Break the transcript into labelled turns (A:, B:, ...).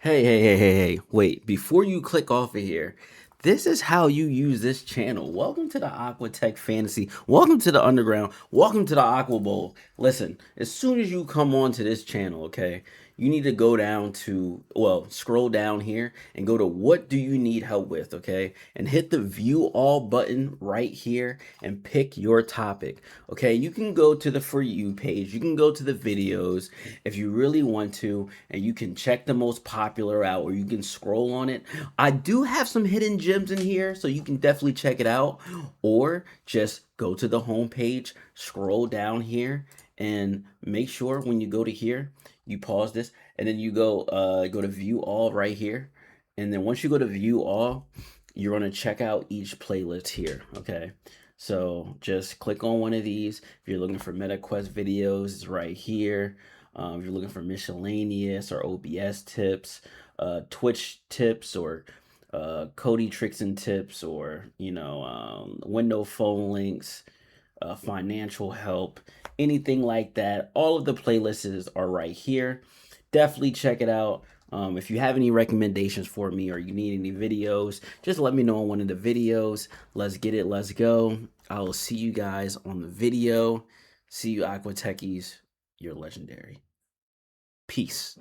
A: Hey, wait, before you click off of here, this is how you use this channel. Welcome to the Aquatech Fantasy. Welcome to the Underground. Welcome to the Aqua Bowl. Listen, as soon as you come onto this channel, okay, you need to go down to, well, scroll down here and go to what do you need help with, okay? And hit the view all button right here and pick your topic, okay? You can go to the For You page. You can go to the videos if you really want to, and you can check the most popular out, or you can scroll on it. I do have some hidden gems in here, so you can definitely check it out, or just go to the home page, scroll down here, and make sure when you go to here, you pause this, and then you go to view all right here. And then once you go to view all, you're going to check out each playlist here, okay? So just click on one of these. If you're looking for MetaQuest videos, it's right here. If you're looking for miscellaneous or OBS tips, Twitch tips, or Cody tricks and tips, or window phone links, financial help, anything like that, all of the playlists are right here. Definitely check it out. If you have any recommendations for me, or you need any videos, just let me know in one of the videos. Let's get it. Let's go. I will see you guys on the video. See you, Aqua Techies. You're legendary. Peace.